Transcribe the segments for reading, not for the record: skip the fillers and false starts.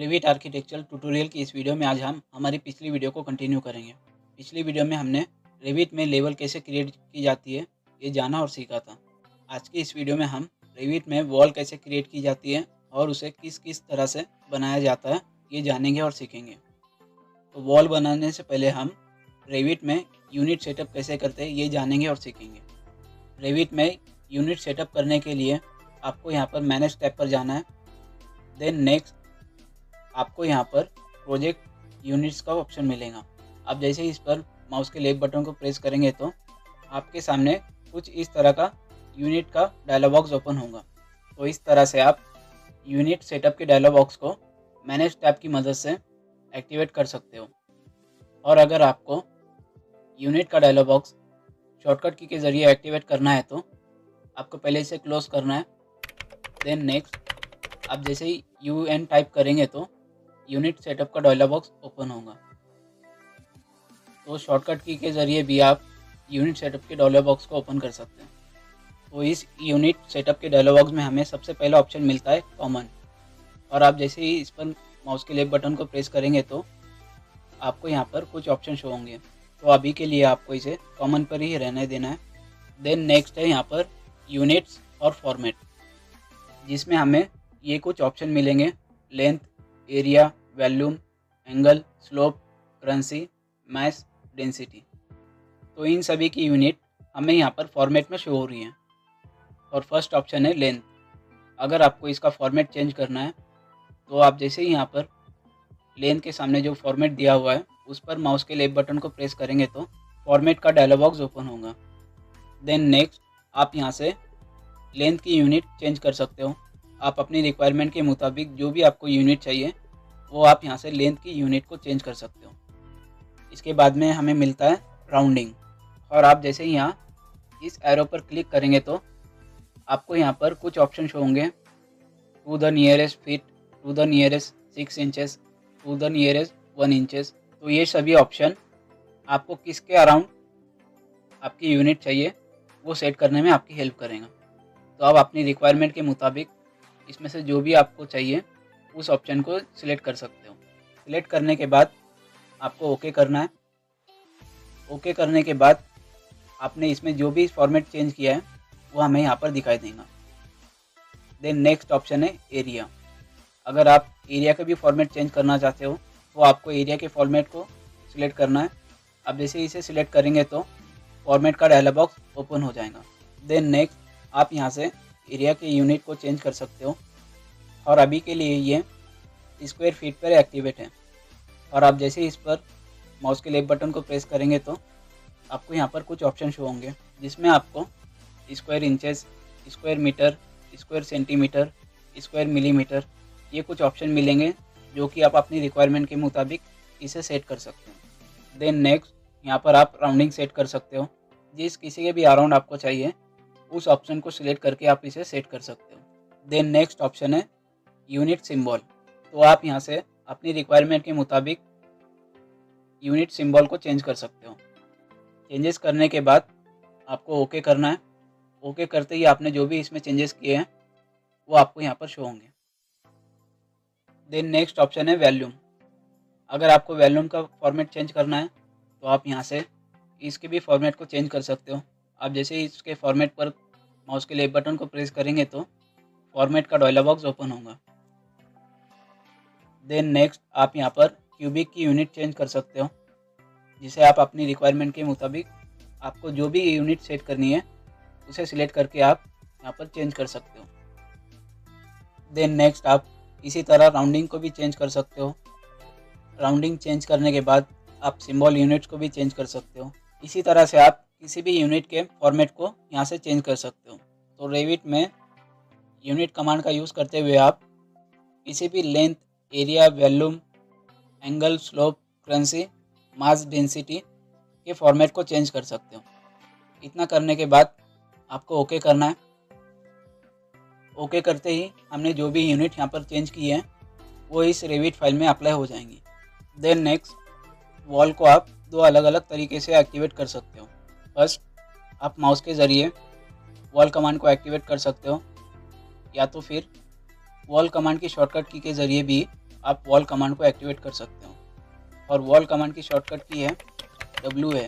Revit architecture tutorial की इस video में आज हम हमारी पिछली वीडियो को कंटिन्यू करेंगे। पिछली वीडियो में हमने रेविट में लेवल कैसे क्रिएट की जाती है ये जाना और सीखा था। आज की इस वीडियो में हम रेविट में वॉल कैसे क्रिएट की जाती है और उसे किस किस तरह से बनाया जाता है ये जानेंगे और सीखेंगे। तो वॉल बनाने से पहले हम रेविट में यूनिट सेटअप कैसे करते हैं ये जानेंगे और सीखेंगे। रेविट में यूनिट सेटअप करने के लिए आपको यहाँ पर मैनेज टैब पर जाना है। देन नेक्स्ट आपको यहाँ पर प्रोजेक्ट यूनिट्स का ऑप्शन मिलेगा। आप जैसे ही इस पर माउस के लेफ्ट बटन को प्रेस करेंगे तो आपके सामने कुछ इस तरह का यूनिट का डायलॉग बॉक्स ओपन होगा। तो इस तरह से आप यूनिट सेटअप के डायलॉग बॉक्स को मैनेज टैब की मदद से एक्टिवेट कर सकते हो। और अगर आपको यूनिट का डायलॉग बॉक्स शॉर्टकट की के ज़रिए एक्टिवेट करना है तो आपको पहले इसे क्लोज करना है। देन नेक्स्ट आप जैसे ही UN टाइप करेंगे तो यूनिट सेटअप का डायलॉग बॉक्स ओपन होगा। तो शॉर्टकट की के ज़रिए भी आप यूनिट सेटअप के डायलॉग बॉक्स को ओपन कर सकते हैं। तो इस यूनिट सेटअप के डायलॉग बॉक्स में हमें सबसे पहला ऑप्शन मिलता है कॉमन। और आप जैसे ही इस पर माउस के लेफ्ट बटन को प्रेस करेंगे तो आपको यहाँ पर कुछ ऑप्शन शो होंगे। तो अभी के लिए आपको इसे कॉमन पर ही रहने देना है। देन नेक्स्ट है यहाँ पर यूनिट्स और फॉर्मेट, जिसमें हमें ये कुछ ऑप्शन मिलेंगे: length, area, volume, angle, slope, currency, mass, density. तो इन सभी की यूनिट हमें यहाँ पर फॉर्मेट में शो हो रही हैं। और फर्स्ट ऑप्शन है लेंथ। अगर आपको इसका फॉर्मेट चेंज करना है तो आप जैसे ही यहाँ पर लेंथ के सामने जो फॉर्मेट दिया हुआ है उस पर माउस के लेफ्ट बटन को प्रेस करेंगे तो फॉर्मेट का डायलॉग बॉक्स ओपन होगा। देन नेक्स्ट आप यहाँ से लेंथ की यूनिट चेंज कर सकते हो। आप अपनी रिक्वायरमेंट के मुताबिक जो भी आपको यूनिट चाहिए वो आप यहाँ से लेंथ की यूनिट को चेंज कर सकते हो। इसके बाद में हमें मिलता है राउंडिंग। और आप जैसे ही यहाँ इस एरो पर क्लिक करेंगे तो आपको यहाँ पर कुछ ऑप्शन शो होंगे: to the nearest feet, to the nearest 6 inches, to the nearest 1 inches. तो ये सभी ऑप्शन आपको किसके अराउंड आपकी यूनिट चाहिए वो सेट करने में आपकी हेल्प करेगा। तो आप अपनी रिक्वायरमेंट के मुताबिक इसमें से जो भी आपको चाहिए उस ऑप्शन को सिलेक्ट कर सकते हो। सिलेक्ट करने के बाद आपको ओके करना है। ओके करने के बाद आपने इसमें जो भी फॉर्मेट चेंज किया है वो हमें यहाँ पर दिखाई देगा। देन नेक्स्ट ऑप्शन है एरिया। अगर आप एरिया का भी फॉर्मेट चेंज करना चाहते हो तो आपको एरिया के फॉर्मेट को सिलेक्ट करना है। अब जैसे इसे सिलेक्ट करेंगे तो फॉर्मेट का डायलॉग बॉक्स ओपन हो जाएगा। देन नेक्स्ट आप यहाँ से एरिया के यूनिट को चेंज कर सकते हो। और अभी के लिए ये स्क्वायर फीट पर एक्टिवेट है। और आप जैसे ही इस पर माउस के लेफ्ट बटन को प्रेस करेंगे तो आपको यहाँ पर कुछ ऑप्शन शो होंगे, जिसमें आपको square inches, square metre, square centimetre, square millimetre ये कुछ ऑप्शन मिलेंगे जो कि आप अपनी रिक्वायरमेंट के मुताबिक इसे सेट कर सकते हो। देन नेक्स्ट यहाँ पर आप राउंडिंग सेट कर सकते हो। जिस किसी के भी अराउंड आपको चाहिए उस ऑप्शन को सिलेक्ट करके आप इसे सेट कर सकते हो। देन नेक्स्ट ऑप्शन है यूनिट सिंबल। तो आप यहाँ से अपनी रिक्वायरमेंट के मुताबिक यूनिट सिंबल को चेंज कर सकते हो। चेंजेस करने के बाद आपको ओके करना है। ओके करते ही आपने जो भी इसमें चेंजेस किए हैं वो आपको यहाँ पर शो होंगे। देन नेक्स्ट ऑप्शन है वॉल्यूम। अगर आपको वॉल्यूम का फॉर्मेट चेंज करना है तो आप यहाँ से इसके भी फॉर्मेट को चेंज कर सकते हो। आप जैसे ही इसके फॉर्मेट पर माउस के लेफ्ट बटन को प्रेस करेंगे तो फॉर्मेट का डायलॉग बॉक्स ओपन होगा। देन नेक्स्ट आप यहाँ पर क्यूबिक की यूनिट चेंज कर सकते हो, जिसे आप अपनी रिक्वायरमेंट के मुताबिक आपको जो भी यूनिट सेट करनी है उसे सिलेक्ट करके आप यहाँ पर चेंज कर सकते हो। देन नेक्स्ट आप इसी तरह राउंडिंग को भी चेंज कर सकते हो। राउंडिंग चेंज करने के बाद आप सिंबल यूनिट्स को भी चेंज कर सकते हो। इसी तरह से आप किसी भी यूनिट के फॉर्मेट को यहाँ से चेंज कर सकते हो। तो रेविट में यूनिट कमांड का यूज़ करते हुए आप किसी भी length, area, volume, angle, slope, currency, mass, density के फॉर्मेट को चेंज कर सकते हो। इतना करने के बाद आपको ओके करना है। ओके करते ही हमने जो भी यूनिट यहाँ पर चेंज की है वो इस रेविट फाइल में अप्लाई हो जाएंगी। देन नेक्स्ट वॉल को आप दो अलग अलग तरीके से एक्टिवेट कर सकते हो। फर्स्ट आप माउस के ज़रिए वॉल कमांड को एक्टिवेट कर सकते हो, या तो फिर वॉल कमांड की शॉर्टकट की के ज़रिए भी आप वॉल कमांड को एक्टिवेट कर सकते हो। और वॉल कमांड की शॉर्टकट की है WA।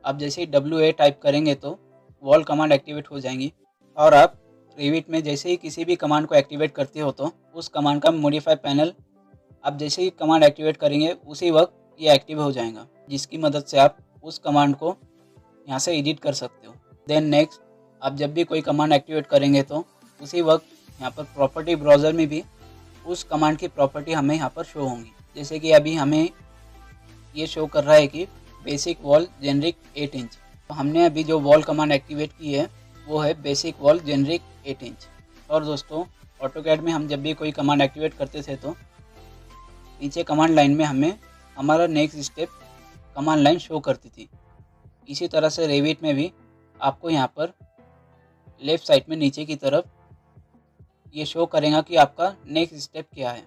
आप जैसे ही WA टाइप करेंगे तो वॉल कमांड एक्टिवेट हो जाएंगी। और आप रेविट में जैसे ही किसी भी कमांड को एक्टिवेट करते हो तो उस कमांड का मॉडिफाई पैनल आप जैसे ही कमांड एक्टिवेट करेंगे उसी वक्त ये एक्टिव हो जाएगा, जिसकी मदद से आप उस कमांड को यहाँ से एडिट कर सकते हो। देन नेक्स्ट, आप जब भी कोई कमांड एक्टिवेट करेंगे तो उसी वक्त यहाँ पर प्रॉपर्टी ब्राउज़र में भी उस कमांड की प्रॉपर्टी हमें यहाँ पर शो होंगी। जैसे कि अभी हमें ये शो कर रहा है कि बेसिक वॉल जेनरिक 8 इंच। तो हमने अभी जो वॉल कमांड एक्टिवेट की है वो है बेसिक वॉल जेनरिक 8 इंच। और दोस्तों, ऑटोकैड में हम जब भी कोई कमांड एक्टिवेट करते थे तो नीचे कमांड लाइन में हमें हमारा next step command line show करती थी। इसी तरह से रेविट में भी आपको यहाँ पर लेफ़्ट साइड में नीचे की तरफ ये शो करेगा कि आपका नेक्स्ट स्टेप क्या है।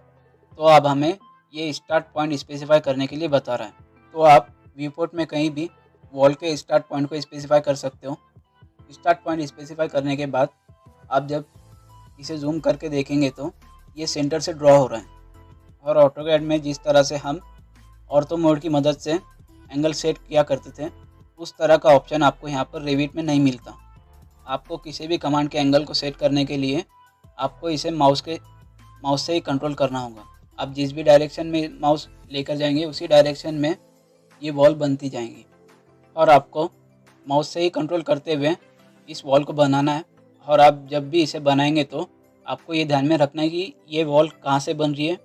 तो अब हमें ये स्टार्ट पॉइंट स्पेसिफाई करने के लिए बता रहा है। तो आप व्यू पोर्ट में कहीं भी वॉल के स्टार्ट पॉइंट को स्पेसिफाई कर सकते हो। स्टार्ट पॉइंट स्पेसिफाई करने के बाद आप जब इसे जूम करके देखेंगे तो ये सेंटर से ड्रॉ हो रहा है। और ऑटोकैड में जिस तरह से हम ऑर्थो मोड की मदद से एंगल सेट किया करते थे उस तरह का ऑप्शन आपको यहाँ पर रेविट में नहीं मिलता। आपको किसी भी कमांड के एंगल को सेट करने के लिए आपको इसे माउस से ही कंट्रोल करना होगा। आप जिस भी डायरेक्शन में माउस लेकर जाएंगे उसी डायरेक्शन में ये वॉल बनती जाएंगी। और आपको माउस से ही कंट्रोल करते हुए इस वॉल को बनाना है। और आप जब भी इसे बनाएंगे तो आपको ये ध्यान में रखना है कि ये वॉल कहाँ से बन रही है।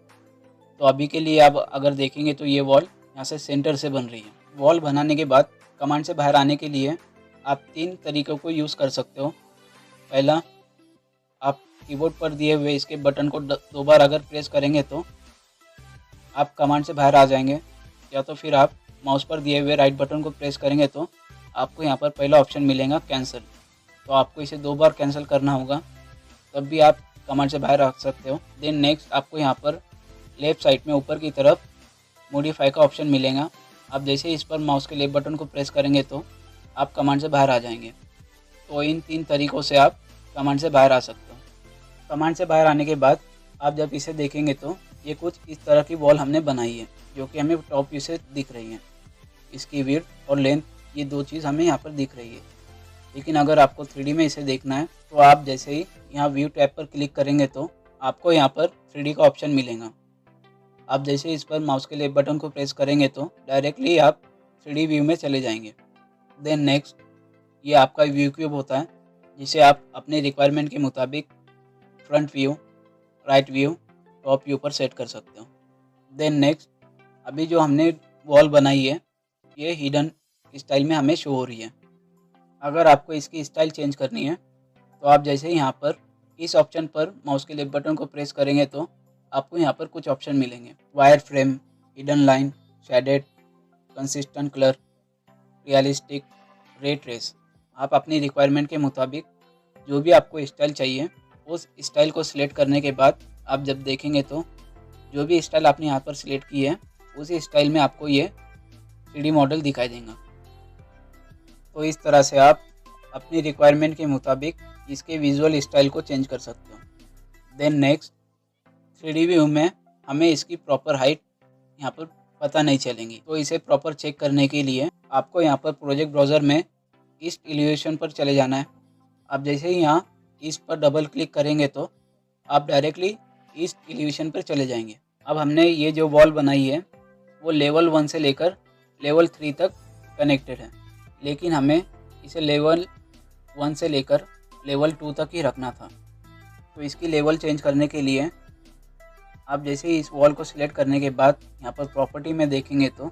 तो अभी के लिए आप अगर देखेंगे तो ये वॉल यहाँ से सेंटर से बन रही है। वॉल बनाने के बाद कमांड से बाहर आने के लिए आप 3 तरीक़ों को यूज़ कर सकते हो। पहला, आप कीबोर्ड पर दिए हुए इसके बटन को 2 बार अगर प्रेस करेंगे तो आप कमांड से बाहर आ जाएंगे। या तो फिर आप माउस पर दिए हुए राइट बटन को प्रेस करेंगे तो आपको यहाँ पर पहला ऑप्शन मिलेगा कैंसिल। तो आपको इसे 2 बार कैंसिल करना होगा, तब भी आप कमांड से बाहर आ सकते हो। देन नेक्स्ट, आपको यहाँ पर लेफ़्ट साइड में ऊपर की तरफ मॉडिफाई का ऑप्शन मिलेगा। आप जैसे ही इस पर माउस के लेफ्ट बटन को प्रेस करेंगे तो आप कमांड से बाहर आ जाएंगे। तो इन 3 तरीक़ों से आप कमांड से बाहर आ सकते हो। कमांड से बाहर आने के बाद आप जब इसे देखेंगे तो ये कुछ इस तरह की वॉल हमने बनाई है जो कि हमें टॉप व्यू से दिख रही है। इसकी विड्थ और लेंथ, ये 2 चीज़ हमें यहाँ पर दिख रही है। लेकिन अगर आपको 3D में इसे देखना है तो आप जैसे ही यहाँ व्यू टैब पर क्लिक करेंगे तो आपको यहाँ पर 3D का ऑप्शन मिलेगा। आप जैसे ही इस पर माउस के लेफ्ट बटन को प्रेस करेंगे तो डायरेक्टली आप 3D व्यू में चले जाएंगे। देन नेक्स्ट, ये आपका व्यू क्यूब होता है जिसे आप अपने रिक्वायरमेंट के मुताबिक front view, right view, top view पर सेट कर सकते हो। देन नेक्स्ट, अभी जो हमने वॉल बनाई है ये हिडन स्टाइल में हमें शो हो रही है। अगर आपको इसकी स्टाइल चेंज करनी है तो आप जैसे ही यहाँ पर इस ऑप्शन पर माउस के लेफ्ट बटन को प्रेस करेंगे तो आपको यहाँ पर कुछ ऑप्शन मिलेंगे। Wire frame, hidden line, shaded, consistent colour, realistic, रे ट्रेस। आप अपनी रिक्वायरमेंट के मुताबिक जो भी आपको स्टाइल चाहिए उस स्टाइल को सिलेक्ट करने के बाद आप जब देखेंगे तो जो भी स्टाइल आपने यहाँ पर सिलेक्ट की है उसी स्टाइल में आपको ये 3D मॉडल दिखाई देगा। तो इस तरह से आप अपनी रिक्वायरमेंट के मुताबिक इसके विजुअल स्टाइल को चेंज कर सकते हो। देन नेक्स्ट, 3D व्यू में हमें इसकी प्रॉपर हाइट यहाँ पर पता नहीं चलेंगी। तो इसे प्रॉपर चेक करने के लिए आपको यहाँ पर प्रोजेक्ट ब्राउज़र में ईस्ट एलिवेशन पर चले जाना है। आप जैसे ही यहाँ ईस्ट पर डबल क्लिक करेंगे तो आप डायरेक्टली ईस्ट एलिवेशन पर चले जाएंगे। अब हमने ये जो वॉल बनाई है वो लेवल 1 से लेकर लेवल 3 तक कनेक्टेड है, लेकिन हमें इसे लेवल 1 से लेकर लेवल 2 तक ही रखना था। तो इसकी लेवल चेंज करने के लिए आप जैसे ही इस वॉल को सिलेक्ट करने के बाद यहाँ पर प्रॉपर्टी में देखेंगे तो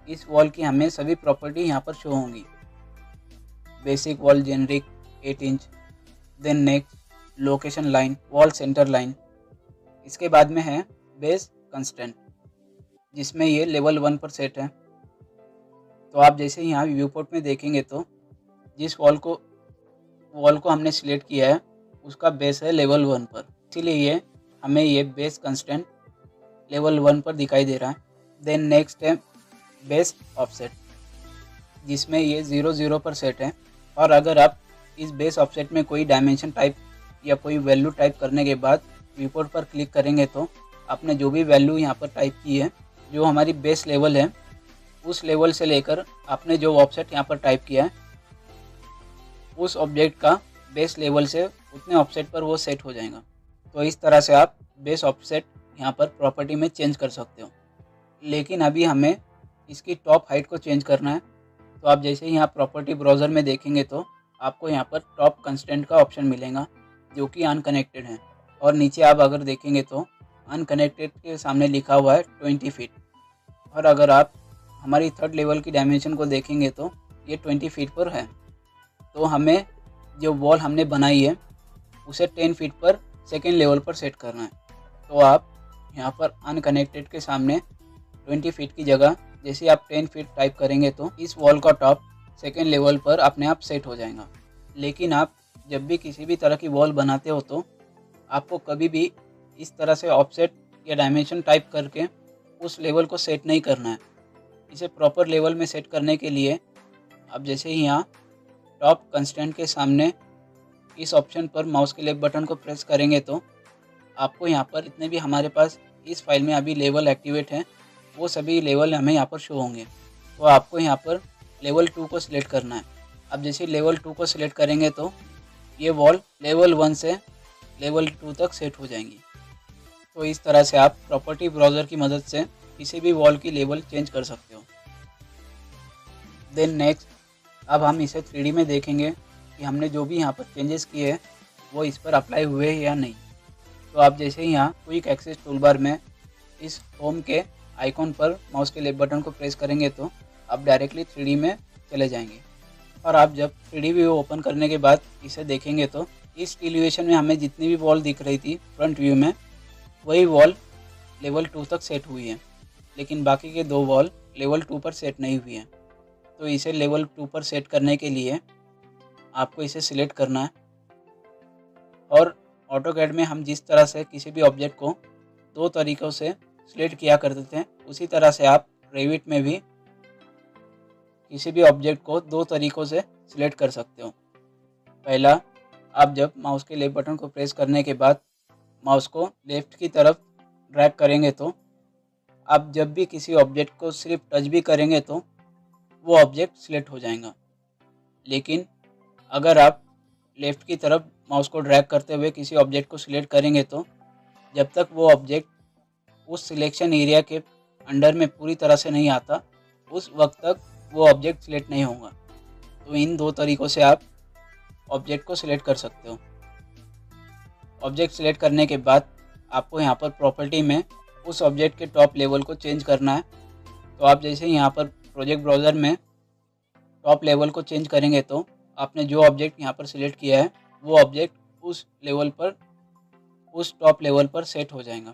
इस वॉल की हमें सभी प्रॉपर्टी यहाँ पर शो होंगी। Basic wall generic 8 inch, then next location line, wall centre line. इसके बाद में है बेस कंस्टेंट जिसमें ये लेवल 1 पर सेट है। तो आप जैसे यहाँ व्यू पोर्ट में देखेंगे तो जिस वॉल को हमने सिलेक्ट किया है उसका बेस है लेवल 1 पर, इसीलिए हमें ये बेस कंस्टेंट लेवल 1 पर दिखाई दे रहा है। देन नेक्स्ट है बेस ऑफसेट जिसमें ये 0 पर सेट है। और अगर आप इस बेस ऑफसेट में कोई डायमेंशन टाइप या कोई वैल्यू टाइप करने के बाद व्यू पोर्ट पर क्लिक करेंगे तो आपने जो भी वैल्यू यहाँ पर टाइप की है, जो हमारी बेस लेवल है, उस लेवल से लेकर आपने जो ऑफसेट यहाँ पर टाइप किया है, उस ऑब्जेक्ट का बेस लेवल से उतने ऑफसेट पर वो सेट हो जाएगा। तो इस तरह से आप बेस ऑफसेट यहाँ पर प्रॉपर्टी में चेंज कर सकते हो। लेकिन अभी हमें इसकी टॉप हाइट को चेंज करना है। तो आप जैसे ही यहाँ प्रॉपर्टी ब्राउज़र में देखेंगे तो आपको यहाँ पर टॉप कंस्ट्रेंट का ऑप्शन मिलेगा, जो कि अनकनेक्टेड है। और नीचे आप अगर देखेंगे तो अनकनेक्टेड के सामने लिखा हुआ है 20 फीट। और अगर आप हमारी थर्ड लेवल की डायमेंशन को देखेंगे तो ये 20 फीट पर है। तो हमें जो वॉल हमने बनाई है उसे 10 फीट पर सेकेंड लेवल पर सेट करना है। तो आप यहाँ पर अनकनेक्टेड के सामने 20 फीट की जगह जैसे आप 10 फीट टाइप करेंगे तो इस वॉल का टॉप सेकेंड लेवल पर अपने आप सेट हो जाएगा। लेकिन आप जब भी किसी भी तरह की वॉल बनाते हो तो आपको कभी भी इस तरह से ऑफसेट या डायमेंशन टाइप करके उस लेवल को सेट नहीं करना है। इसे प्रॉपर लेवल में सेट करने के लिए आप जैसे ही यहाँ टॉप कंस्ट्रेंट के सामने इस ऑप्शन पर माउस के लेफ्ट बटन को प्रेस करेंगे तो आपको यहाँ पर इतने भी हमारे पास इस फाइल में अभी लेवल एक्टिवेट हैं, वो सभी लेवल हमें यहाँ पर शो होंगे। तो आपको यहाँ पर लेवल 2 को सिलेक्ट करना है। अब जैसे लेवल 2 को सिलेक्ट करेंगे तो ये वॉल लेवल 1 से लेवल 2 तक सेट हो जाएंगी। तो इस तरह से आप प्रॉपर्टी ब्राउज़र की मदद से किसी भी वॉल की लेवल चेंज कर सकते हो। देन नेक्स्ट, अब हम इसे 3D में देखेंगे कि हमने जो भी यहाँ पर चेंजेस किए हैं वो इस पर अप्लाई हुए हैं या नहीं। तो आप जैसे ही यहाँ क्विक एक्सेस टूलबार में इस होम के आइकॉन पर माउस के लेफ्ट बटन को प्रेस करेंगे तो आप डायरेक्टली 3D में चले जाएंगे। और आप जब 3D व्यू ओपन करने के बाद इसे देखेंगे तो इस एलिवेशन में हमें जितनी भी वॉल दिख रही थी फ्रंट व्यू में, वही वॉल लेवल 2 तक सेट हुई है, लेकिन बाकी के 2 वॉल लेवल 2 पर सेट नहीं हुई हैं। तो इसे लेवल 2 पर सेट करने के लिए आपको इसे सिलेक्ट करना है। और ऑटोकैड में हम जिस तरह से किसी भी ऑब्जेक्ट को 2 तरीक़ों से सिलेक्ट किया करते थे, उसी तरह से आप रेविट में भी किसी भी ऑब्जेक्ट को 2 तरीक़ों से सिलेक्ट कर सकते हो। पहला, आप जब माउस के लेफ्ट बटन को प्रेस करने के बाद माउस को लेफ़्ट की तरफ ड्रैग करेंगे तो आप जब भी किसी ऑब्जेक्ट को सिर्फ टच भी करेंगे तो वो ऑब्जेक्ट सिलेक्ट हो जाएगा। लेकिन अगर आप लेफ़्ट की तरफ माउस को ड्रैग करते हुए किसी ऑब्जेक्ट को सिलेक्ट करेंगे तो जब तक वो ऑब्जेक्ट उस सिलेक्शन एरिया के अंडर में पूरी तरह से नहीं आता, उस वक्त तक वो ऑब्जेक्ट सिलेक्ट नहीं होगा। तो इन 2 तरीक़ों से आप ऑब्जेक्ट को सिलेक्ट कर सकते हो। ऑब्जेक्ट सिलेक्ट करने के बाद आपको यहाँ पर प्रॉपर्टी में उस ऑब्जेक्ट के टॉप लेवल को चेंज करना है। तो आप जैसे यहाँ पर प्रोजेक्ट ब्राउज़र में टॉप लेवल को चेंज करेंगे तो आपने जो ऑब्जेक्ट यहाँ पर सिलेक्ट किया है वो ऑब्जेक्ट उस लेवल पर, उस टॉप लेवल पर सेट हो जाएगा।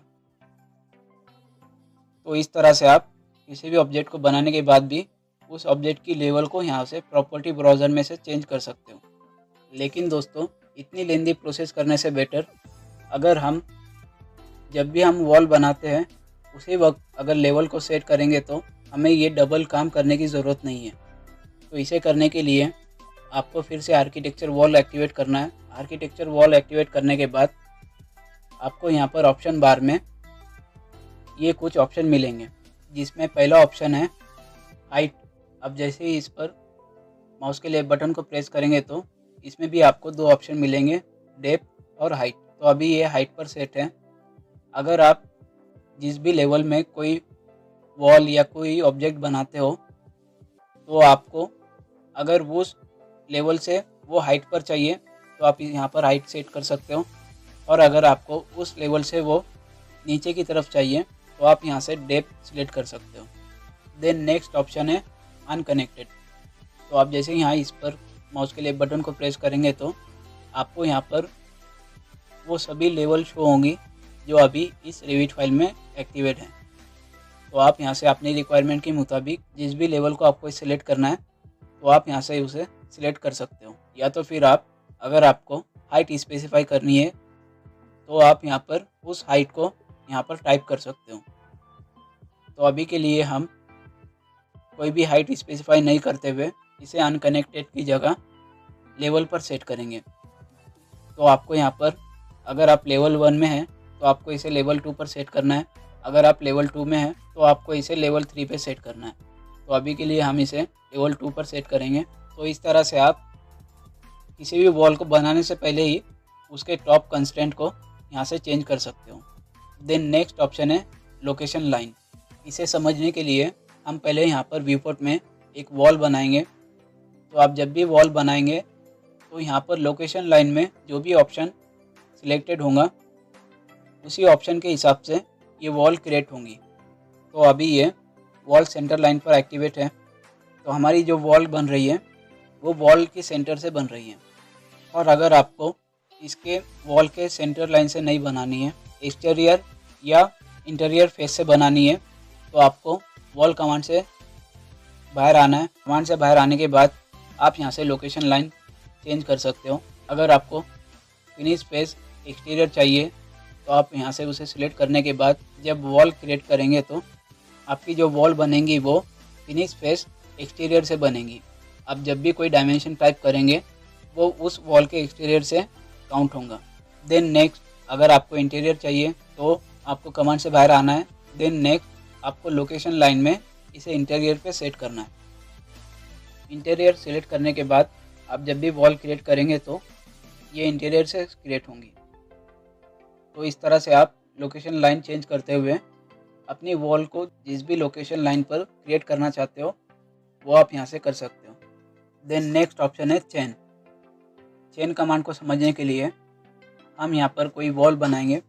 तो इस तरह से आप किसी भी ऑब्जेक्ट को बनाने के बाद भी उस ऑब्जेक्ट की लेवल को यहाँ से प्रॉपर्टी ब्राउज़र में से चेंज कर सकते हो। लेकिन दोस्तों, इतनी लेंदी प्रोसेस करने से बेटर अगर हम जब भी हम वॉल बनाते हैं उसी वक्त अगर लेवल को सेट करेंगे तो हमें ये डबल काम करने की ज़रूरत नहीं है। तो इसे करने के लिए आपको फिर से आर्किटेक्चर वॉल एक्टिवेट करना है। आर्किटेक्चर वॉल एक्टिवेट करने के बाद आपको यहाँ पर ऑप्शन बार में ये कुछ ऑप्शन मिलेंगे, जिसमें पहला ऑप्शन है हाइट। अब जैसे ही इस पर माउस के लेफ्ट बटन को प्रेस करेंगे तो इसमें भी आपको 2 ऑप्शन मिलेंगे, डेप्थ और हाइट। तो अभी ये हाइट पर सेट है। अगर आप जिस भी लेवल में कोई वॉल या कोई ऑब्जेक्ट बनाते हो तो आपको अगर वो लेवल से वो हाइट पर चाहिए तो आप यहाँ पर हाइट सेट कर सकते हो, और अगर आपको उस लेवल से वो नीचे की तरफ चाहिए तो आप यहाँ से डेप्थ सिलेक्ट कर सकते हो। देन नेक्स्ट ऑप्शन है अनकनेक्टेड। तो आप जैसे यहाँ इस पर माउस के लेफ्ट बटन को प्रेस करेंगे तो आपको यहाँ पर वो सभी लेवल शो होंगी जो अभी इस रेविट फाइल में एक्टिवेट हैं। तो आप यहाँ से अपनी रिक्वायरमेंट के मुताबिक जिस भी लेवल को आपको सिलेक्ट करना है तो आप यहाँ से उसे सिलेक्ट कर सकते हो। या तो फिर आप अगर आपको हाइट स्पेसिफाई करनी है तो आप यहाँ पर उस हाइट को यहाँ पर टाइप कर सकते हो। तो अभी के लिए हम कोई भी हाइट स्पेसिफाई नहीं करते हुए इसे अनकनेक्टेड की जगह लेवल पर सेट करेंगे। तो आपको यहाँ पर अगर आप लेवल 1 में हैं तो आपको इसे लेवल 2 पर सेट करना है। अगर आप लेवल 2 में हैं तो आपको इसे लेवल 3 पे सेट करना है। तो अभी के लिए हम इसे लेवल 2 पर सेट करेंगे। तो इस तरह से आप किसी भी वॉल को बनाने से पहले ही उसके टॉप कंस्ट्रेंट को यहाँ से चेंज कर सकते हो। देन नेक्स्ट ऑप्शन है लोकेशन लाइन। इसे समझने के लिए हम पहले यहाँ पर व्यू पोर्ट में एक वॉल बनाएंगे। तो आप जब भी वॉल बनाएंगे तो यहाँ पर लोकेशन लाइन में जो भी ऑप्शन सिलेक्टेड होगा उसी ऑप्शन के हिसाब से ये वॉल क्रिएट होंगी। तो अभी ये वॉल सेंटर लाइन पर एक्टिवेट है। तो हमारी जो वॉल बन रही है वो वॉल के सेंटर से बन रही है। और अगर आपको इसके वॉल के सेंटर लाइन से नहीं बनानी है, एक्सटीरियर या इंटीरियर फेस से बनानी है, तो आपको वॉल कमांड से बाहर आना है। कमांड से बाहर आने के बाद आप यहाँ से लोकेशन लाइन चेंज कर सकते हो। अगर आपको फिनिश फेस एक्सटीरियर चाहिए तो आप यहाँ से उसे सिलेक्ट करने के बाद जब वॉल क्रिएट करेंगे तो आपकी जो वॉल बनेंगी वो फिनिश फेस एक्सटीरियर से बनेंगी। आप जब भी कोई डायमेंशन टाइप करेंगे वो उस वॉल के एक्सटीरियर से काउंट होगा। देन नेक्स्ट अगर आपको इंटीरियर चाहिए तो आपको कमांड से बाहर आना है। देन नेक्स्ट आपको लोकेशन लाइन में इसे इंटीरियर पे सेट करना है। इंटीरियर सेलेक्ट करने के बाद आप जब भी वॉल क्रिएट करेंगे तो ये इंटीरियर से क्रिएट होंगी। तो इस तरह से आप लोकेशन लाइन चेंज करते हुए अपनी वॉल को जिस भी लोकेशन लाइन पर क्रिएट करना चाहते हो वो आप यहाँ से कर सकते हो। देन नेक्स्ट ऑप्शन है चेन। चेन कमांड को समझने के लिए हम यहाँ पर कोई वॉल बनाएंगे।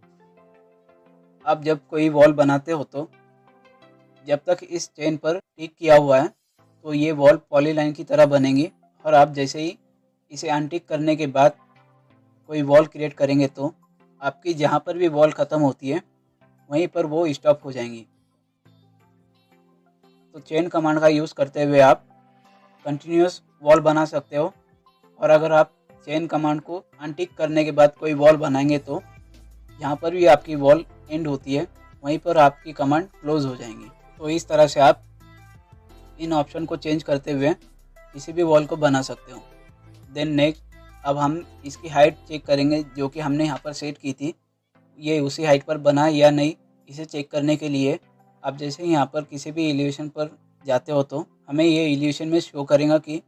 आप जब कोई वॉल बनाते हो तो जब तक इस चेन पर टिक किया हुआ है तो ये वॉल पॉलीलाइन की तरह बनेंगी। और आप जैसे ही इसे अनटिक करने के बाद कोई वॉल क्रिएट करेंगे तो आपकी जहाँ पर भी वॉल ख़त्म होती है वहीं पर वो स्टॉप हो जाएंगी। तो चेन कमांड का यूज़ करते हुए आप कंटिन्यूस वॉल बना सकते हो। और अगर आप चेन कमांड को अनटिक करने के बाद कोई वॉल बनाएंगे तो जहाँ पर भी आपकी वॉल एंड होती है वहीं पर आपकी कमांड क्लोज हो जाएंगी। तो इस तरह से आप इन ऑप्शन को चेंज करते हुए किसी भी वॉल को बना सकते हो। देन नेक्स्ट अब हम इसकी हाइट चेक करेंगे जो कि हमने यहाँ पर सेट की थी, ये उसी हाइट पर बना है या नहीं। इसे चेक करने के लिए आप जैसे ही यहाँ पर किसी भी एलिवेशन पर जाते हो तो हमें ये एलिवेशन में शो करेगा कि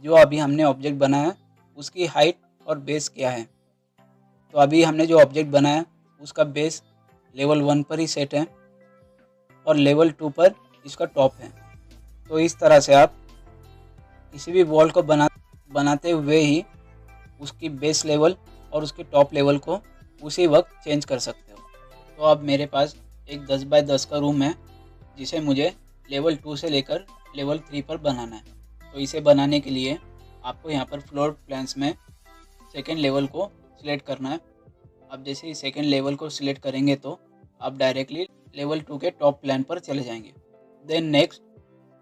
जो अभी हमने ऑब्जेक्ट बनाया उसकी हाइट और बेस क्या है। तो अभी हमने जो ऑब्जेक्ट बनाया उसका बेस लेवल 1 पर ही सेट है और लेवल 2 पर इसका टॉप है। तो इस तरह से आप किसी भी वॉल को बनाते हुए ही उसकी बेस लेवल और उसके टॉप लेवल को उसी वक्त चेंज कर सकते हो। तो अब मेरे पास एक 10 बाय 10 का रूम है जिसे मुझे लेवल 2 से लेकर लेवल 3 पर बनाना है। तो इसे बनाने के लिए आपको यहाँ पर फ्लोर प्लान्स में सेकेंड लेवल को सिलेक्ट करना है। अब जैसे ही सेकेंड लेवल को सिलेक्ट करेंगे तो आप डायरेक्टली लेवल 2 के टॉप प्लान पर चले जाएंगे। देन नेक्स्ट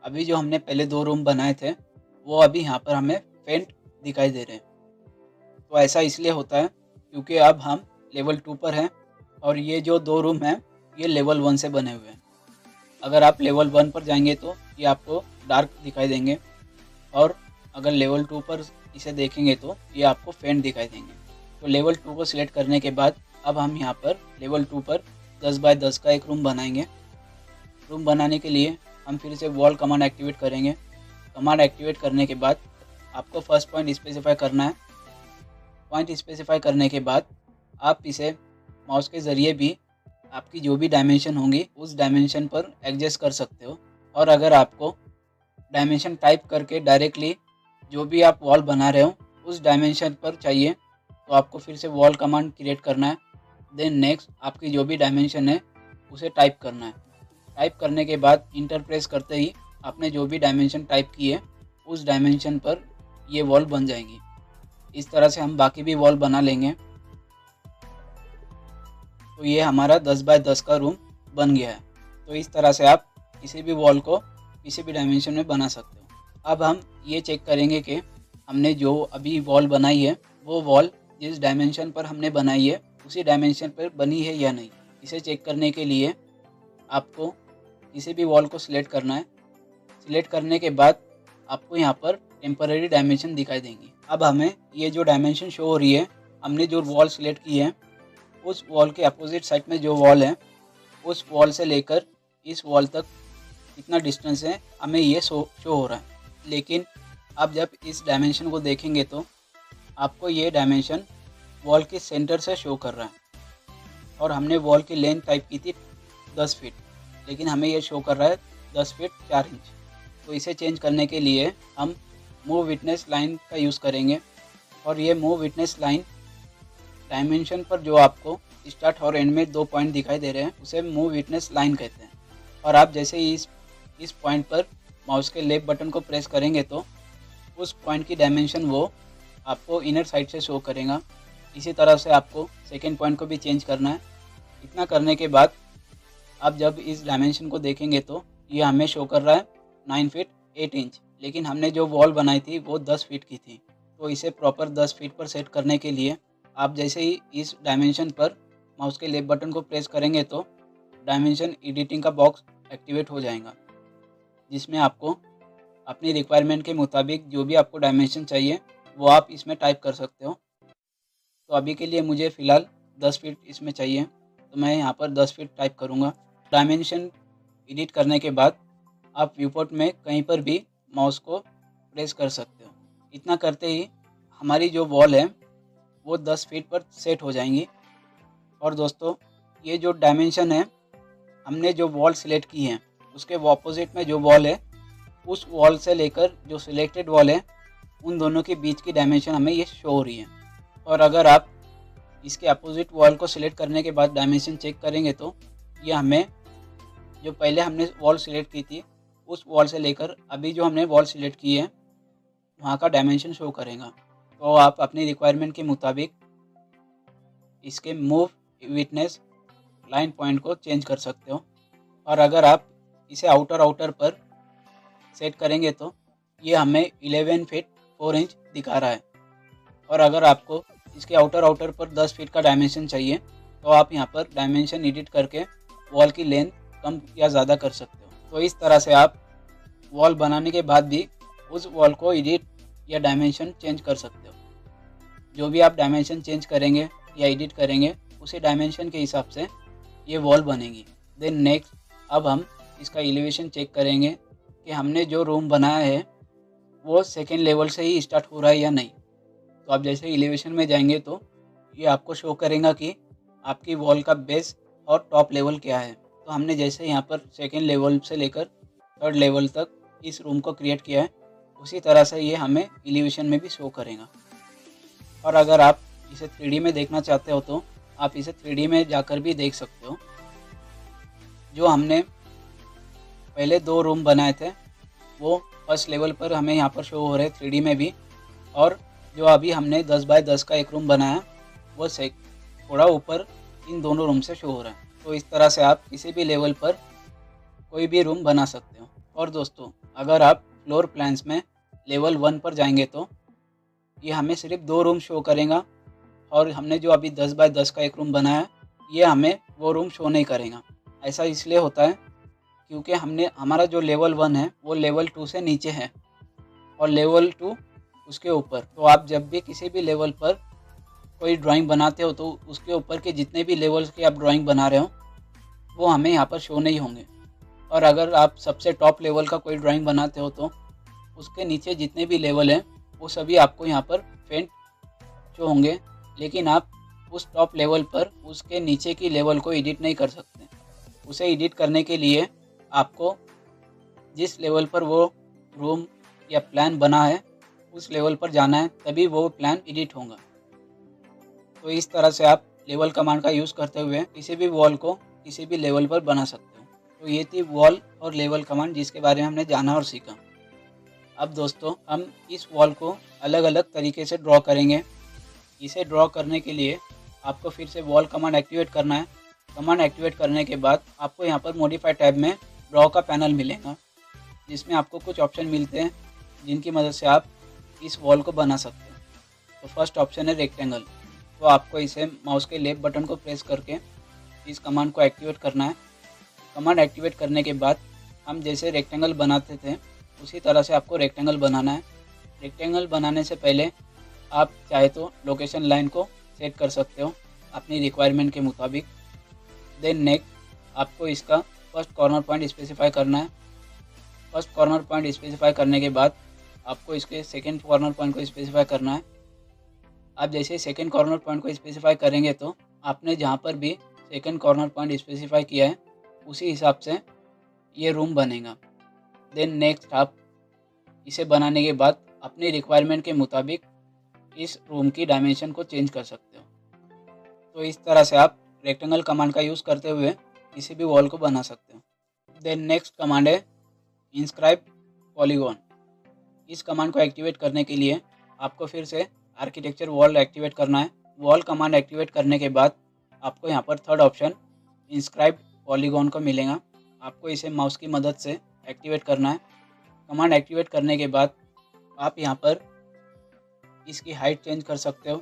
अभी जो हमने पहले 2 रूम बनाए थे वो अभी यहाँ पर हमें फेंट दिखाई दे रहे हैं। तो ऐसा इसलिए होता है क्योंकि अब हम लेवल 2 पर हैं और ये जो 2 रूम हैं ये लेवल 1 से बने हुए हैं। अगर आप लेवल 1 पर जाएंगे तो ये आपको डार्क दिखाई देंगे और अगर लेवल 2 पर इसे देखेंगे तो ये आपको फेंट दिखाई देंगे। तो लेवल 2 को सिलेक्ट करने के बाद अब हम यहाँ पर लेवल 2 पर 10 बाय 10 का एक रूम बनाएंगे। रूम बनाने के लिए हम फिर से वॉल कमांड एक्टिवेट करेंगे। कमांड एक्टिवेट करने के बाद आपको फर्स्ट पॉइंट स्पेसिफाई करना है। पॉइंट स्पेसिफाई करने के बाद आप इसे माउस के ज़रिए भी आपकी जो भी डायमेंशन होंगी उस डायमेंशन पर एडजस्ट कर सकते हो। और अगर आपको डायमेंशन टाइप करके डायरेक्टली जो भी आप वॉल बना रहे हो उस डायमेंशन पर चाहिए तो आपको फिर से वॉल कमांड क्रिएट करना है। देन नेक्स्ट आपकी जो भी डायमेंशन है उसे टाइप करना है। टाइप करने के बाद इंटर प्रेस करते ही आपने जो भी डायमेंशन टाइप की है उस डायमेंशन पर ये वॉल बन जाएगी। इस तरह से हम बाकी भी वॉल बना लेंगे। तो ये हमारा 10 बाय 10 का रूम बन गया है। तो इस तरह से आप किसी भी वॉल को किसी भी डायमेंशन में बना सकते हो। अब हम ये चेक करेंगे कि हमने जो अभी वॉल बनाई है वो वॉल जिस डायमेंशन पर हमने बनाई है उसी डायमेंशन पर बनी है या नहीं। इसे चेक करने के लिए आपको किसी भी वॉल को सिलेक्ट करना है। सिलेक्ट करने के बाद आपको यहाँ पर टेम्पररी डायमेंशन दिखाई देंगी। अब हमें ये जो डायमेंशन शो हो रही है हमने जो वॉल सिलेक्ट की है उस वॉल के अपोजिट साइड में जो वॉल है, उस वॉल से लेकर इस वॉल तक कितना डिस्टेंस है हमें ये शो हो रहा है। लेकिन आप जब इस डायमेंशन को देखेंगे तो आपको ये डायमेंशन वॉल के सेंटर से शो कर रहा है और हमने वॉल की लेंथ टाइप की थी 10 फीट, लेकिन हमें ये शो कर रहा है 10 फीट 4 इंच। तो इसे चेंज करने के लिए हम मूव विटनेस लाइन का यूज़ करेंगे और ये मूव विटनेस लाइन डायमेंशन पर जो आपको स्टार्ट और एंड में 2 पॉइंट दिखाई दे रहे हैं उसे मूव विटनेस लाइन कहते हैं। और आप जैसे ही इस पॉइंट पर माउस के लेफ्ट बटन को प्रेस करेंगे तो उस पॉइंट की डायमेंशन वो आपको इनर साइड से शो करेगा। इसी तरह से आपको सेकेंड पॉइंट को भी चेंज करना है। इतना करने के बाद आप जब इस डायमेंशन को देखेंगे तो ये हमें शो कर रहा है 9 फीट 8 इंच, लेकिन हमने जो वॉल बनाई थी वो 10 फीट की थी। तो इसे प्रॉपर 10 फीट पर सेट करने के लिए आप जैसे ही इस डायमेंशन पर माउस के लेफ्ट बटन को प्रेस करेंगे तो डायमेंशन एडिटिंग का बॉक्स एक्टिवेट हो जाएगा, जिसमें आपको अपनी रिक्वायरमेंट के मुताबिक जो भी आपको डायमेंशन चाहिए वो आप इसमें टाइप कर सकते हो। तो अभी के लिए मुझे फ़िलहाल 10 फीट इसमें चाहिए, तो मैं यहाँ पर 10 फीट टाइप करूँगा। डायमेंशन एडिट करने के बाद आप व्यूपोर्ट में कहीं पर भी माउस को प्रेस कर सकते हो। इतना करते ही हमारी जो वॉल है वो 10 फीट पर सेट हो जाएंगी। और दोस्तों, ये जो डायमेंशन है, हमने जो वॉल सिलेक्ट की है उसके ऑपोजिट में जो वॉल है, उस वॉल से लेकर जो सिलेक्टेड वॉल है उन दोनों के बीच की डायमेंशन हमें ये शो हो रही है। और अगर आप इसके अपोजिट वॉल को सिलेक्ट करने के बाद डायमेंशन चेक करेंगे तो ये हमें जो पहले हमने वॉल सिलेक्ट की थी उस वॉल से लेकर अभी जो हमने वॉल सिलेक्ट की है वहाँ का डायमेंशन शो करेगा। तो आप अपनी रिक्वायरमेंट के मुताबिक इसके मूव विटनेस लाइन पॉइंट को चेंज कर सकते हो। और अगर आप इसे आउटर पर सेट करेंगे तो ये हमें 11 फीट 4 इंच दिखा रहा है। और अगर आपको इसके आउटर पर 10 फीट का डायमेंशन चाहिए तो आप यहाँ पर डायमेंशन एडिट करके वॉल की लेंथ कम या ज़्यादा कर सकते हो। तो इस तरह से आप वॉल बनाने के बाद भी उस वॉल को एडिट या डायमेंशन चेंज कर सकते हो। जो भी आप डायमेंशन चेंज करेंगे या एडिट करेंगे उसी डायमेंशन के हिसाब से ये वॉल बनेगी। देन नेक्स्ट अब हम इसका एलिवेशन चेक करेंगे कि हमने जो रूम बनाया है वो सेकेंड लेवल से ही स्टार्ट हो रहा है या नहीं। तो आप जैसे एलिवेशन में जाएंगे तो ये आपको शो करेगा कि आपकी वॉल का बेस और टॉप लेवल क्या है। तो हमने जैसे यहाँ पर सेकेंड लेवल से लेकर थर्ड लेवल तक इस रूम को क्रिएट किया है, उसी तरह से ये हमें एलिवेशन में भी शो करेगा। और अगर आप इसे 3D में देखना चाहते हो तो आप इसे 3D में जाकर भी देख सकते हो। जो हमने पहले 2 रूम बनाए थे वो फर्स्ट लेवल पर हमें यहाँ पर शो हो रहे 3D में भी, और जो अभी हमने 10 बाय 10 का एक रूम बनाया वो थोड़ा ऊपर इन दोनों रूम से शो हो रहा है। तो इस तरह से आप किसी भी लेवल पर कोई भी रूम बना सकते हो। और दोस्तों, अगर आप फ्लोर प्लान्स में लेवल 1 पर जाएंगे तो ये हमें सिर्फ 2 रूम शो करेगा, और हमने जो अभी 10 बाय 10 का एक रूम बनाया ये हमें वो रूम शो नहीं करेगा। ऐसा इसलिए होता है क्योंकि हमारा जो लेवल 1 है वो लेवल 2 से नीचे है और लेवल 2 उसके ऊपर। तो आप जब भी किसी भी लेवल पर कोई ड्राइंग बनाते हो तो उसके ऊपर के जितने भी लेवल्स की आप ड्राइंग बना रहे हो वो हमें यहाँ पर शो नहीं होंगे। और अगर आप सबसे टॉप लेवल का कोई ड्राइंग बनाते हो तो उसके नीचे जितने भी लेवल हैं वो सभी आपको यहाँ पर फेंट शो होंगे, लेकिन आप उस टॉप लेवल पर उसके नीचे की लेवल को एडिट नहीं कर सकते। उसे एडिट करने के लिए आपको जिस लेवल पर वो रूम या प्लान बना है उस लेवल पर जाना है, तभी वो प्लान एडिट होगा। तो इस तरह से आप लेवल कमांड का यूज़ करते हुए किसी भी वॉल को किसी भी लेवल पर बना सकते हो। तो ये थी वॉल और लेवल कमांड जिसके बारे में हमने जाना और सीखा। अब दोस्तों, हम इस वॉल को अलग अलग तरीके से ड्रॉ करेंगे। इसे ड्रॉ करने के लिए आपको फिर से वॉल कमांड एक्टिवेट करना है। कमांड एक्टिवेट करने के बाद आपको यहाँ पर मॉडिफाई टैब में ड्रॉ का पैनल मिलेगा, जिसमें आपको कुछ ऑप्शन मिलते हैं जिनकी मदद से आप इस वॉल को बना सकते हो। तो फर्स्ट ऑप्शन है रेक्टेंगल। तो आपको इसे माउस के लेफ्ट बटन को प्रेस करके इस कमांड को एक्टिवेट करना है। कमांड एक्टिवेट करने के बाद हम जैसे रेक्टेंगल बनाते थे उसी तरह से आपको रेक्टेंगल बनाना है। रेक्टेंगल बनाने से पहले आप चाहे तो लोकेशन लाइन को सेट कर सकते हो। अपनी रिक्वायरमेंट के मुताबिक। देन नेक्स्ट आपको इसका फर्स्ट कॉर्नर पॉइंट स्पेसिफाई करना है। फर्स्ट कॉर्नर पॉइंट स्पेसिफाई करने के बाद आपको इसके सेकंड कॉर्नर पॉइंट को स्पेसिफाई करना है। आप जैसे सेकंड कॉर्नर पॉइंट को स्पेसिफाई करेंगे तो आपने जहाँ पर भी सेकंड कॉर्नर पॉइंट स्पेसिफाई किया है उसी हिसाब से ये रूम बनेगा। देन नेक्स्ट आप इसे बनाने के बाद अपनी रिक्वायरमेंट के मुताबिक इस रूम की डायमेंशन को चेंज कर सकते हो। तो इस तरह से आप रेक्टेंगल कमांड का यूज़ करते हुए किसी भी वॉल को बना सकते हो। देन नेक्स्ट कमांड है इंस्क्राइब पॉलीगॉन। इस कमांड को एक्टिवेट करने के लिए आपको फिर से आर्किटेक्चर वॉल एक्टिवेट करना है। वॉल कमांड एक्टिवेट करने के बाद आपको यहाँ पर थर्ड ऑप्शन इंस्क्राइब पॉलीगॉन को मिलेगा। आपको इसे माउस की मदद से एक्टिवेट करना है। कमांड एक्टिवेट करने के बाद आप यहाँ पर इसकी हाइट चेंज कर सकते हो,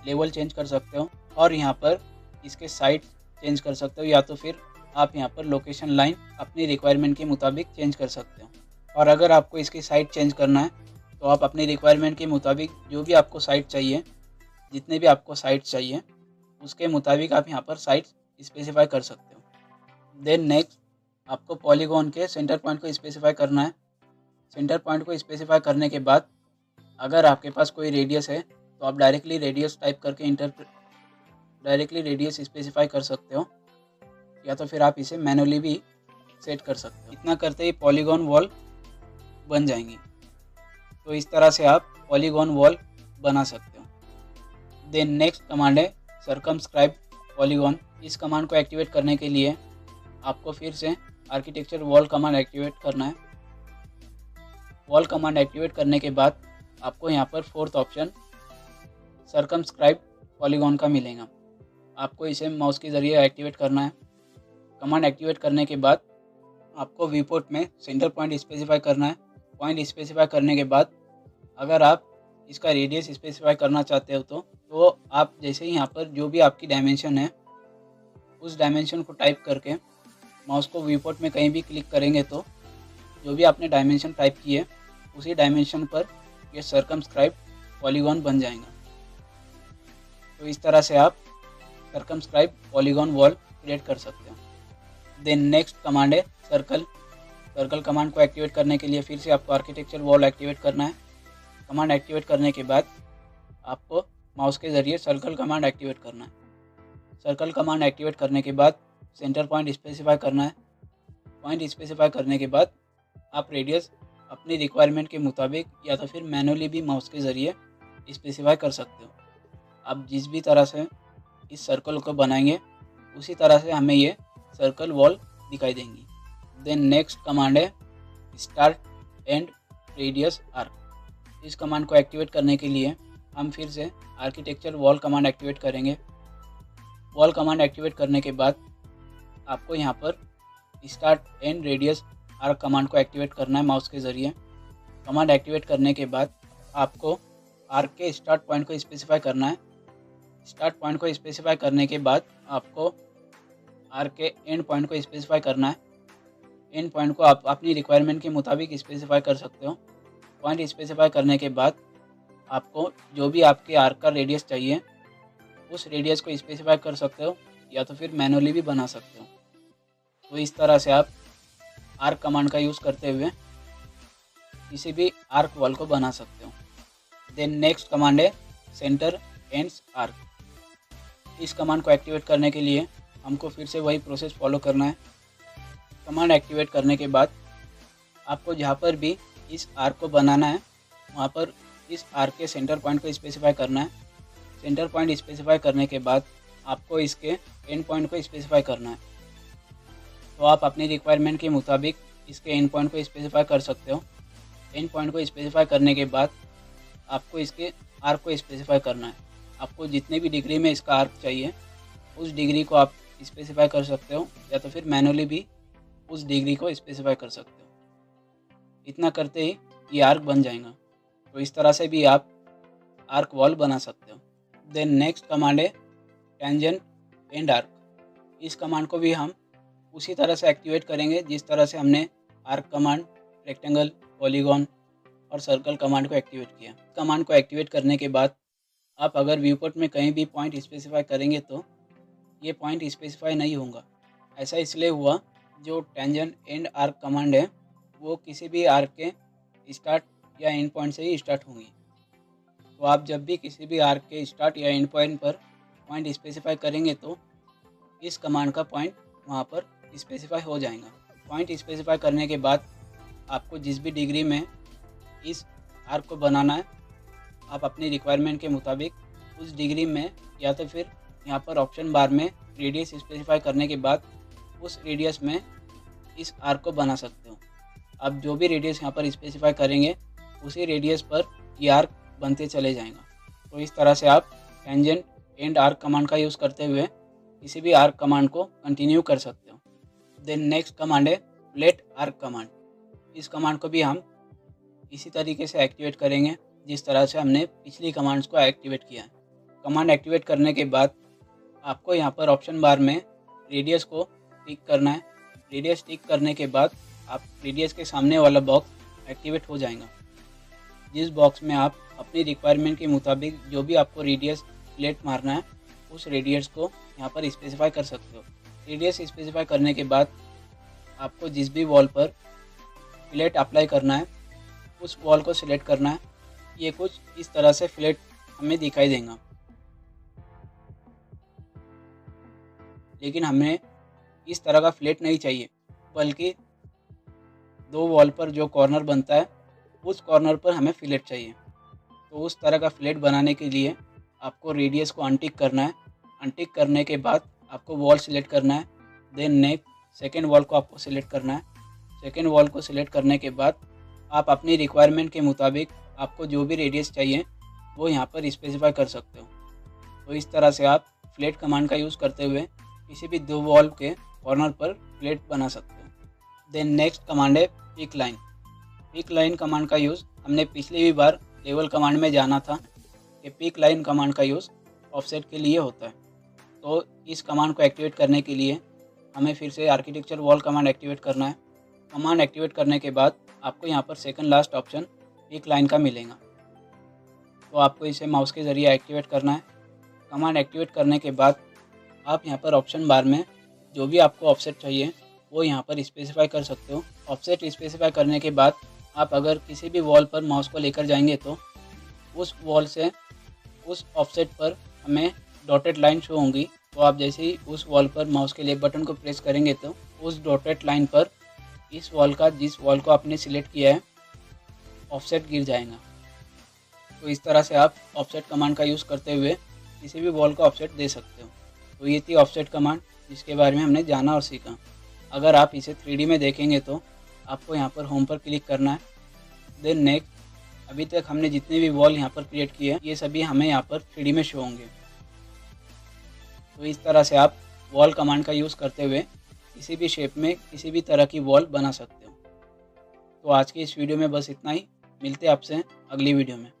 लेवल चेंज कर सकते हो और यहाँ पर इसके साइड चेंज कर सकते हो, या तो फिर आप यहाँ पर लोकेशन लाइन अपनी रिक्वायरमेंट के मुताबिक चेंज कर सकते हो। और अगर आपको इसकी साइड चेंज करना है तो आप अपनी रिक्वायरमेंट के मुताबिक जो भी आपको साइड चाहिए, जितने भी आपको साइड चाहिए उसके मुताबिक आप यहाँ पर साइड स्पेसिफाई कर सकते हो। देन नेक्स्ट आपको पॉलीगॉन के सेंटर पॉइंट को स्पेसिफाई करना है। सेंटर पॉइंट को स्पेसिफाई करने के बाद अगर आपके पास कोई रेडियस है तो आप डायरेक्टली रेडियस टाइप करके डायरेक्टली रेडियस स्पेसिफाई कर सकते हो, या तो फिर आप इसे मैनुअली भी सेट कर सकते हो। इतना करते ही पॉलीगॉन वॉल बन जाएंगी। तो इस तरह से आप पॉलीगॉन वॉल बना सकते हो। देन नेक्स्ट कमांड है सर्कमस्क्राइब पॉलीगॉन। इस कमांड को एक्टिवेट करने के लिए आपको फिर से आर्किटेक्चर वॉल कमांड एक्टिवेट करना है। वॉल कमांड एक्टिवेट करने के बाद आपको यहाँ पर फोर्थ ऑप्शन सर्कमस्क्राइब पॉलीगॉन का मिलेगा। आपको इसे माउस के ज़रिए एक्टिवेट करना है। कमांड एक्टिवेट करने के बाद आपको व्यू पोर्ट में सेंटर पॉइंट स्पेसिफाई करना है। पॉइंट स्पेसिफाई करने के बाद अगर आप इसका रेडियस स्पेसिफाई करना चाहते हो तो आप जैसे ही यहाँ पर जो भी आपकी डायमेंशन है उस डायमेंशन को टाइप करके माउस को व्यू पोर्ट में कहीं भी क्लिक करेंगे तो जो भी आपने डायमेंशन टाइप की है उसी डायमेंशन पर ये सर्कमस्क्राइब पॉलीगॉन बन जाएगा। तो इस तरह से आप सर्कमस्क्राइब पॉलीगॉन वॉल क्रिएट कर सकते हो। देन नेक्स्ट कमांड है सर्कल। सर्कल कमांड को एक्टिवेट करने के लिए फिर से आपको आर्किटेक्चर वॉल एक्टिवेट करना है। कमांड एक्टिवेट करने के बाद आपको माउस के ज़रिए सर्कल कमांड एक्टिवेट करना है। सर्कल कमांड एक्टिवेट करने के बाद सेंटर पॉइंट स्पेसिफाई करना है। पॉइंट स्पेसिफाई करने के बाद आप रेडियस अपनी रिक्वायरमेंट के मुताबिक या तो फिर मैनुअली भी माउस के ज़रिए स्पेसिफाई कर सकते हो। आप जिस भी तरह से इस सर्कल को बनाएंगे उसी तरह से हमें ये सर्कल वॉल दिखाई देंगी। देन नेक्स्ट कमांड है स्टार्ट एंड रेडियस आर्क। इस कमांड को एक्टिवेट करने के लिए हम फिर से आर्किटेक्चर वॉल कमांड एक्टिवेट करेंगे। वॉल कमांड एक्टिवेट करने के बाद आपको यहाँ पर start and radius arc command को एक्टिवेट करना है माउस के ज़रिए। कमांड एक्टिवेट करने के बाद आपको आर्क के स्टार्ट पॉइंट को स्पेसिफाई करना है। स्टार्ट पॉइंट को स्पेसिफाई करने के बाद आपको आर्क के एंड पॉइंट को स्पेसिफाई करना है। एंड पॉइंट को आप अपनी रिक्वायरमेंट के मुताबिक स्पेसिफाई कर सकते हो। पॉइंट स्पेसिफाई करने के बाद आपको जो भी आपके आर्क का रेडियस चाहिए उस रेडियस को स्पेसिफाई कर सकते हो, या तो फिर मैनुअली भी बना सकते हो। तो इस तरह से आप आर्क कमांड का यूज़ करते हुए किसी भी आर्क वॉल को बना सकते हो। देन नेक्स्ट कमांड है सेंटर एंड्स आर्क। इस कमांड को एक्टिवेट करने के लिए हमको फिर से वही प्रोसेस फॉलो करना है। कमांड एक्टिवेट करने के बाद आपको जहाँ पर भी इस आर्क को बनाना है वहाँ पर इस आर्क के सेंटर पॉइंट को स्पेसिफाई करना है। सेंटर पॉइंट स्पेसिफाई करने के बाद आपको इसके एंड पॉइंट को स्पेसिफाई करना है। तो आप अपनी रिक्वायरमेंट के मुताबिक इसके एंड पॉइंट को स्पेसिफाई कर सकते हो। एंड पॉइंट को स्पेसिफाई करने के बाद आपको इसके आर्क को स्पेसिफाई करना है। आपको जितने भी डिग्री में इसका आर्क चाहिए उस डिग्री को आप स्पेसिफाई कर सकते हो, या तो फिर मैनुअली भी उस डिग्री को स्पेसिफाई कर सकते हो। इतना करते ही ये आर्क बन जाएगा। तो इस तरह से भी आप आर्क वॉल बना सकते हो। देन नेक्स्ट कमांड है टेंजेंट एंड आर्क। इस कमांड को भी हम उसी तरह से एक्टिवेट करेंगे जिस तरह से हमने आर्क कमांड, रेक्टेंगल, पॉलीगॉन और सर्कल कमांड को एक्टिवेट किया। कमांड को एक्टिवेट करने के बाद आप अगर व्यू पोर्ट में कहीं भी पॉइंट स्पेसिफाई करेंगे तो ये पॉइंट स्पेसिफाई नहीं होगा। ऐसा इसलिए हुआ, जो टेंजेंट एंड आर्क कमांड है वो किसी भी आर्क के स्टार्ट या एंड पॉइंट से ही स्टार्ट होंगी। तो आप जब भी किसी भी आर्क के स्टार्ट या एंड पॉइंट पर पॉइंट स्पेसिफाई करेंगे तो इस कमांड का पॉइंट वहाँ पर स्पेसिफाई हो जाएगा। पॉइंट स्पेसिफाई करने के बाद आपको जिस भी डिग्री में इस आर्क को बनाना है, आप अपनी रिक्वायरमेंट के मुताबिक उस डिग्री में, या तो फिर यहाँ पर ऑप्शन बार में रेडियस स्पेसिफाई करने के बाद उस रेडियस में इस आर्क को बना सकते हो। आप जो भी रेडियस यहाँ पर स्पेसिफाई करेंगे उसी रेडियस पर ये आर्क बनते चले जाएगा। तो इस तरह से आप टेंजेंट एंड आर्क कमांड का यूज़ करते हुए किसी भी आर्क कमांड को कंटिन्यू कर सकते हो। देन नेक्स्ट कमांड है लेट आर्क कमांड। इस कमांड को भी हम इसी तरीके से एक्टिवेट करेंगे जिस तरह से हमने पिछली कमांड्स को एक्टिवेट किया है। कमांड एक्टिवेट करने के बाद आपको यहाँ पर ऑप्शन बार में रेडियस को टिक करना है। रेडियस टिक करने के बाद आप रेडियस के सामने वाला बॉक्स एक्टिवेट हो जाएगा, जिस बॉक्स में आप अपनी रिक्वायरमेंट के मुताबिक जो भी आपको रेडियस फिलेट मारना है उस रेडियस को यहाँ पर स्पेसिफाई कर सकते हो। रेडियस स्पेसिफाई करने के बाद आपको जिस भी वॉल पर फिलेट अप्लाई करना है उस वॉल को सिलेक्ट करना है। ये कुछ इस तरह से फिलेट हमें दिखाई देगा, लेकिन हमें इस तरह का फिलेट नहीं चाहिए, बल्कि दो वॉल पर जो कॉर्नर बनता है उस कॉर्नर पर हमें फिलेट चाहिए। तो उस तरह का फिलेट बनाने के लिए आपको रेडियस को अनटिक करना है। अनटिक करने के बाद आपको वॉल सिलेक्ट करना है। देन नेक्स्ट सेकेंड वॉल को आपको सिलेक्ट करना है। सेकेंड वॉल को सिलेक्ट करने के बाद आप अपनी रिक्वायरमेंट के मुताबिक आपको जो भी रेडियस चाहिए वो यहाँ पर स्पेसिफाई कर सकते हो। तो इस तरह से आप फिलेट कमांड का यूज़ करते हुए किसी भी दो वॉल के कॉर्नर पर फिलेट बना सकते हो। देन नेक्स्ट कमांड है pick line. Pick line command का यूज़ हमने पिछली भी बार लेवल कमांड में जाना था कि पिक लाइन कमांड का यूज़ ऑफसेट के लिए होता है। तो इस कमांड को एक्टिवेट करने के लिए हमें फिर से आर्किटेक्चर वॉल कमांड एक्टिवेट करना है। कमांड एक्टिवेट करने के बाद आपको यहाँ पर second last option pick line का मिलेगा, तो आपको इसे माउस के ज़रिए एक्टिवेट करना है। कमांड एक्टिवेट करने के बाद आप यहाँ पर ऑप्शन बार में जो भी आपको ऑफसेट चाहिए वो यहाँ पर स्पेसिफाई कर सकते हो। ऑफसेट स्पेसिफाई करने के बाद आप अगर किसी भी वॉल पर माउस को लेकर जाएंगे तो उस वॉल से उस ऑफसेट पर हमें डॉटेड लाइन शो होंगी। तो आप जैसे ही उस वॉल पर माउस के लेफ्ट बटन को प्रेस करेंगे तो उस डॉटेड लाइन पर इस वॉल का, जिस वॉल को आपने सिलेक्ट किया है, ऑफसेट गिर जाएगा। तो इस तरह से आप ऑफसेट कमांड का यूज़ करते हुए किसी भी वॉल को ऑफसेट दे सकते हो। तो ये थी ऑफसेट कमांड जिसके बारे में हमने जाना और सीखा। अगर आप इसे 3D में देखेंगे तो आपको यहाँ पर होम पर क्लिक करना है। देन नेक्स्ट, अभी तक हमने जितने भी वॉल यहाँ पर क्रिएट किए ये सभी हमें यहाँ पर 3D में शो होंगे। तो इस तरह से आप वॉल कमांड का यूज़ करते हुए किसी भी शेप में किसी भी तरह की वॉल बना सकते हो। तो आज की इस वीडियो में बस इतना ही। मिलते हैं आपसे अगली वीडियो में।